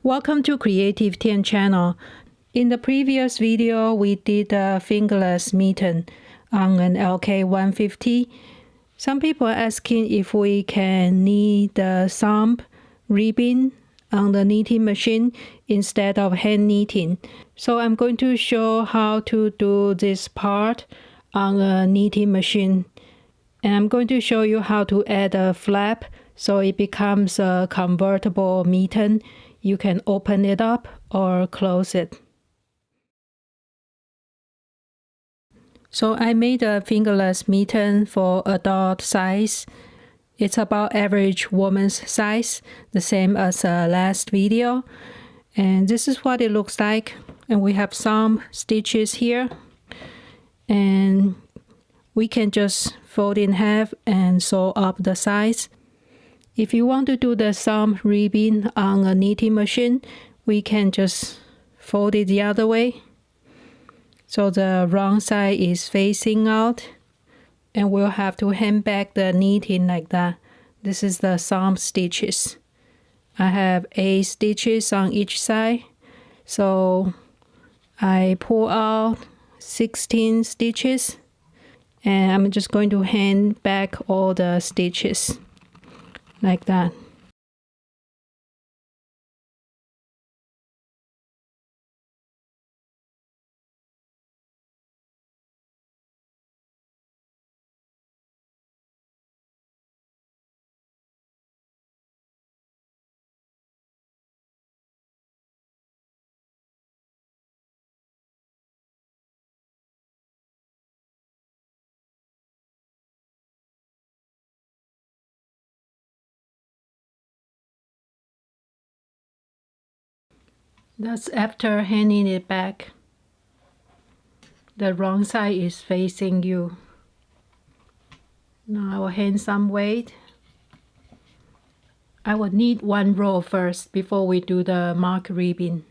Welcome to Creative Tian channel. In the previous video, we did a fingerless mitten on an LK150. Some people are asking if we can knit the thumb ribbon on the knitting machine instead of hand knitting. So I'm going to show how to do this part on a knitting machine. And I'm going to show you how to add a flap so it becomes a convertible mitten. You can open it up or close it. So I made a fingerless mitten for adult size. It's about average woman's size, the same as last video. And this is what it looks like. And we have some stitches here. And we can just fold in half and sew up the sides. If you want to do the thumb ribbon on a knitting machine, we can just fold it the other way. So the wrong side is facing out. And we'll have to hand back the knitting like that. This is the thumb stitches. I have 8 stitches on each side. So I pull out 16 stitches. And I'm just going to hand back all the stitches like that. That's after handing it back. The wrong side is facing you. Now I will hand some weight. I will knit 1 row first before we do the mark ribbon.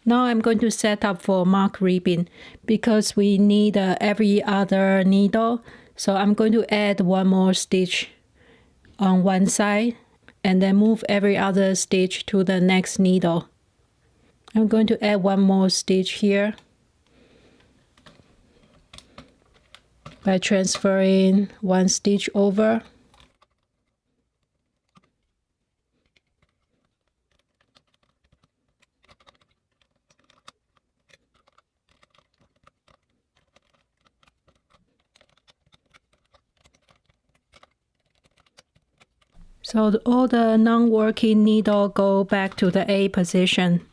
Now I'm going to set up for mark ribbon because we need every other needle. So I'm going to add 1 more stitch on one side and then move every other stitch to the next needle. I'm going to add 1 more stitch here by transferring 1 stitch over. So all the non-working needle go back to the A position.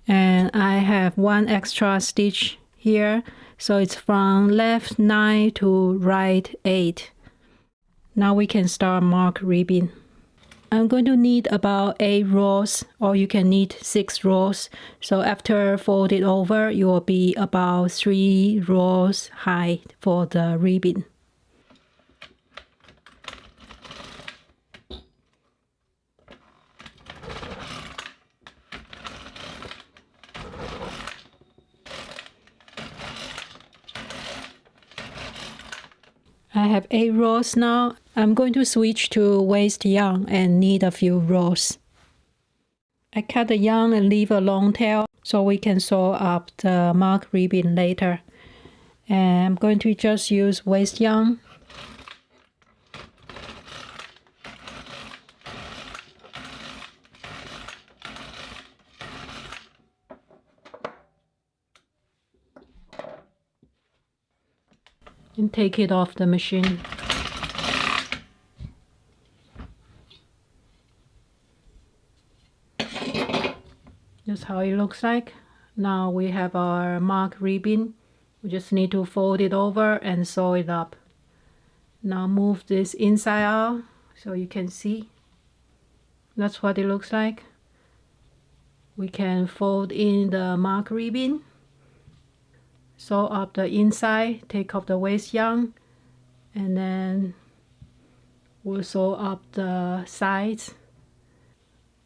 And I have 1 extra stitch here. So it's from left 9 to right 8. Now we can start mark ribbon. I'm going to knit about 8 rows, or you can knit 6 rows. So after fold it over, you will be about 3 rows high for the ribbon. I have 8 rows now. I'm going to switch to waste yarn and knit a few rows. I cut the yarn and leave a long tail so we can sew up the mark ribbon later. And I'm going to just use waste yarn. And take it off the machine. That's how it looks like. Now we have our mark ribbon. We just need to fold it over and sew it up. Now move this inside out so you can see. That's what it looks like. We can fold in the mark ribbon. Sew up the inside, take off the waste yarn, and then we'll sew up the sides.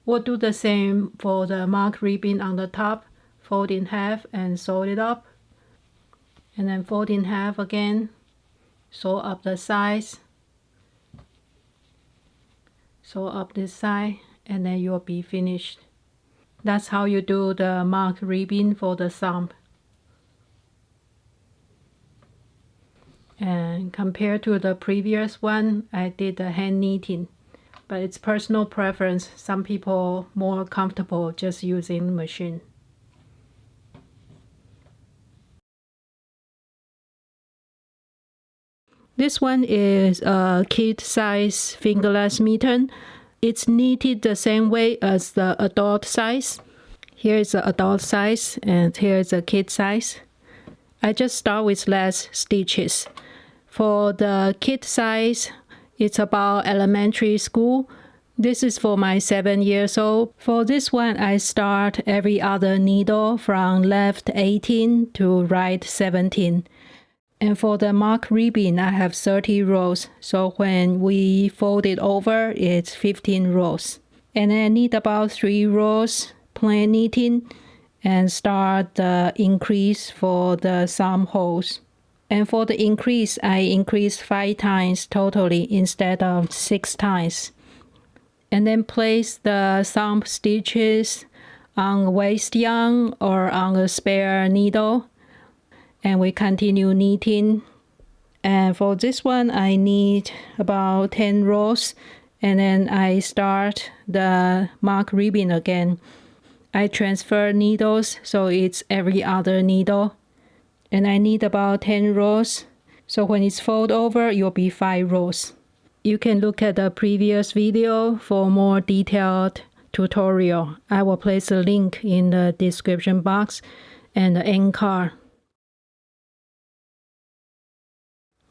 We'll do the same for the mark ribbon on the top. Fold in half and sew it up. And then fold in half again. Sew up the sides. So up this side, and then you'll be finished. That's how you do the mark ribbon for the thumb. And compared to the previous one, I did the hand knitting. But it's personal preference. Some people more comfortable just using machine. This one is a kid size fingerless mitten. It's knitted the same way as the adult size. Here is the adult size and here is the kid size. I just start with less stitches. For the kid size, it's about elementary school. This is for my 7 years old. For this one, I start every other needle from left 18 to right 17. And for the mark ribbon, I have 30 rows. So when we fold it over, it's 15 rows. And I need about 3 rows plain knitting and start the increase for the thumb holes. And for the increase, I increase 5 times totally instead of 6 times. And then place the thumb stitches on waste yarn or on a spare needle. And we continue knitting. And for this one, I need about 10 rows. And then I start the mark ribbon again. I transfer needles, so it's every other needle. And I need about 10 rows. So when it's fold over, it will be 5 rows. You can look at the previous video for more detailed tutorial. I will place a link in the description box and the end card.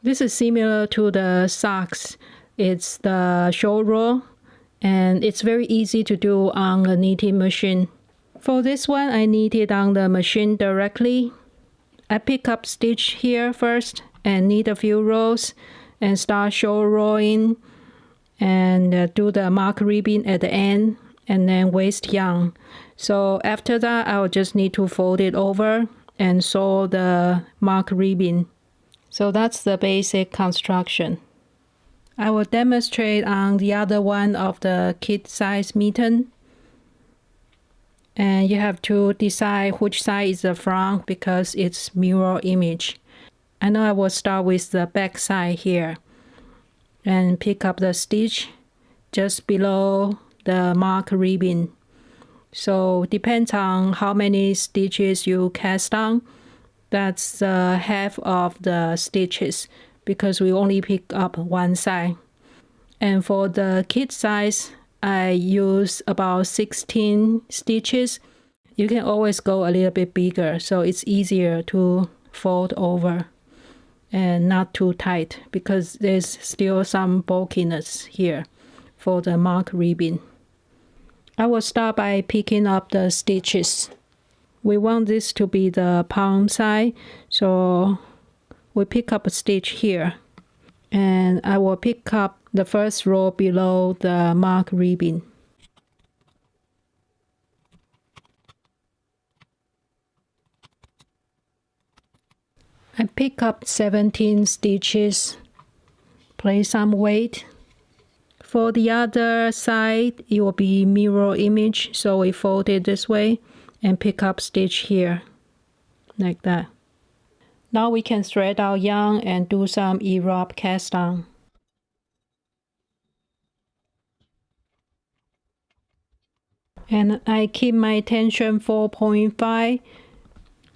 This is similar to the socks. It's the show roll, and it's very easy to do on a knitting machine. For this one, I knit it on the machine directly. I pick up stitch here first and knit a few rows and start show rolling and do the mark ribbon at the end and then waste yarn. So after that, I'll just need to fold it over and sew the mark ribbon. So that's the basic construction. I will demonstrate on the other one of the kid size mitten. And you have to decide which side is the front because it's mirror image. I know I will start with the back side here and pick up the stitch just below the mark ribbon. So depends on how many stitches you cast on. That's half of the stitches because we only pick up one side. And for the kid size, I use about 16 stitches. You can always go a little bit bigger, so it's easier to fold over and not too tight because there's still some bulkiness here for the mark ribbon. I will start by picking up the stitches. We want this to be the palm side, so we pick up a stitch here. And I will pick up the first row below the mark ribbon. I pick up 17 stitches, place some weight. For the other side, it will be mirror image, so we fold it this way and pick up stitch here, like that. Now we can thread our yarn and do some E-rub cast on. And I keep my tension 4.5.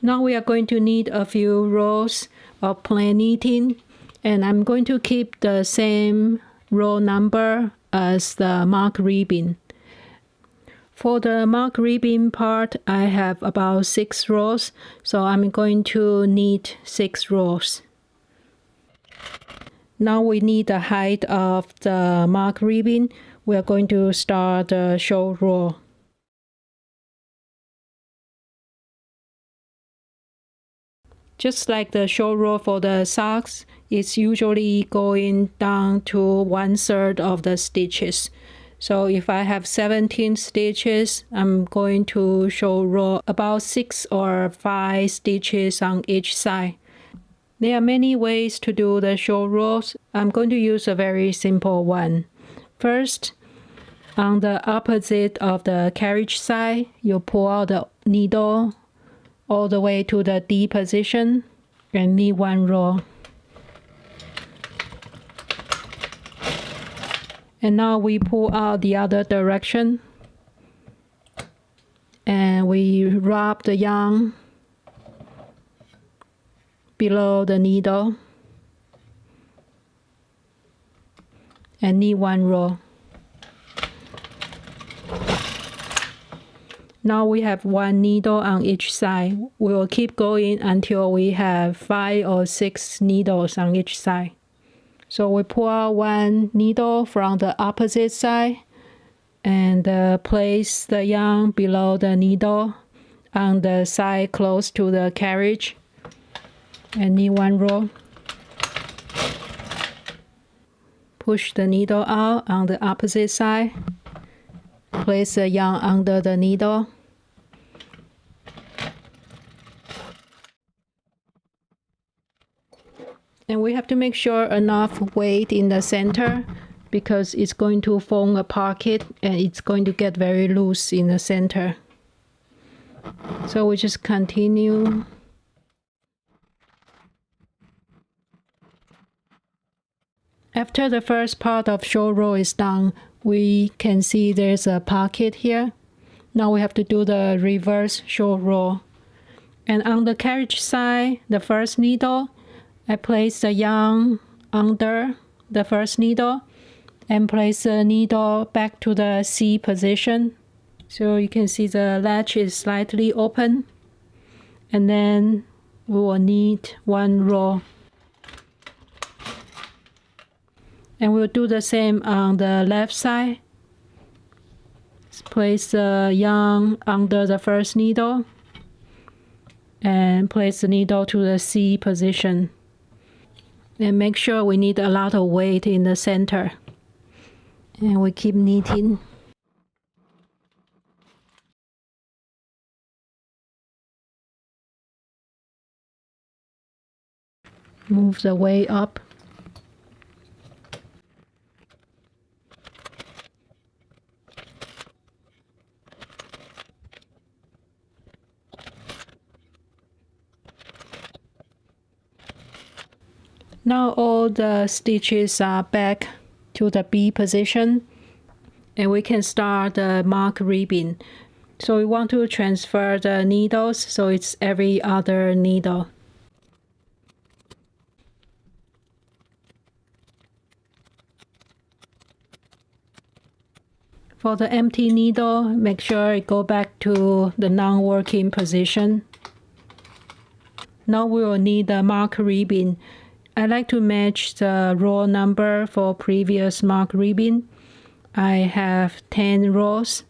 Now we are going to need a few rows of plain knitting, and I'm going to keep the same row number as the mark ribbon. For the mark ribbon part, I have about 6 rows, so I'm going to knit 6 rows. Now we need the height of the mark ribbon. We are going to start the show roll. Just like the show roll for the socks, it's usually going down to 1/3 of the stitches. So if I have 17 stitches, I'm going to show roll about 6 or 5 stitches on each side. There are many ways to do the show rolls. I'm going to use a very simple one. First, On the opposite of the carriage side, you pull out the needle all the way to the D position and knit 1 row. And now we pull out the other direction and we wrap the yarn below the needle and knit 1 row. Now we have 1 needle on each side. We will keep going until we have 5 or 6 needles on each side. So we pull out 1 needle from the opposite side and place the yarn below the needle on the side close to the carriage and knit 1 row. Push the needle out on the opposite side. Place the yarn under the needle. And we have to make sure enough weight in the center because it's going to form a pocket and it's going to get very loose in the center. So we just continue. After the first part of short row is done, we can see there's a pocket here. Now we have to do the reverse short row. And on the carriage side, the first needle, I place the yarn under the first needle and place the needle back to the C position. So you can see the latch is slightly open. And then we will knit 1 row. And we'll do the same on the left side. Place the yarn under the first needle and place the needle to the C position. And make sure we need a lot of weight in the center. And we keep knitting. Move the weight up. Now all the stitches are back to the B position and we can start the mark ribbing. So we want to transfer the needles so it's every other needle. For the empty needle, make sure it go back to the non-working position. Now we will need the mark ribbing. I like to match the row number for previous mark ribbing. I have 10 rows.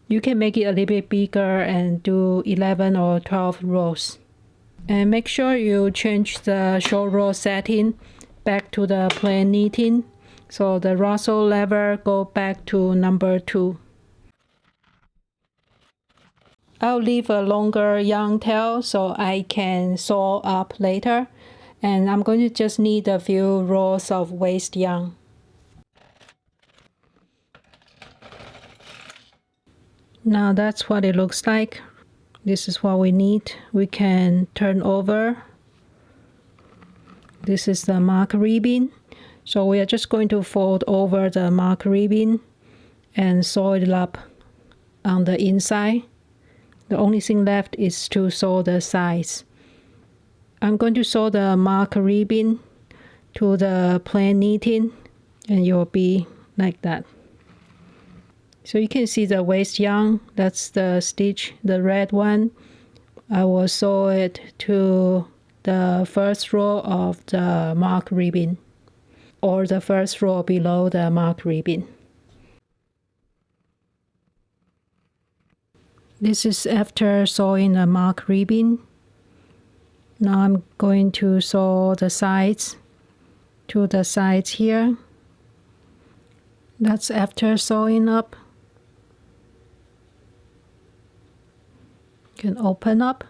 You can make it a little bit bigger and do 11 or 12 rows. And make sure you change the short row setting back to the plain knitting. So the rustle lever go back to number 2. I'll leave a longer yarn tail so I can sew up later. And I'm going to just knit a few rows of waste yarn. Now that's what it looks like. This is what we need. We can turn over. This is the mark ribbing. So we are just going to fold over the mark ribbing and sew it up on the inside. The only thing left is to sew the sides. I'm going to sew the mark ribbing to the plain knitting and it will be like that. So you can see the waste yarn, that's the stitch, the red one. I will sew it to the first row of the mark ribbing or the first row below the mark ribbing. This is after sewing the mark ribbing. Now I'm going to sew the sides to the sides here. That's after sewing up. You can open up.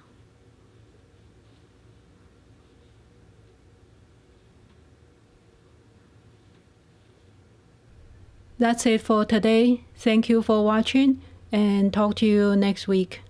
That's it for today. Thank you for watching and talk to you next week.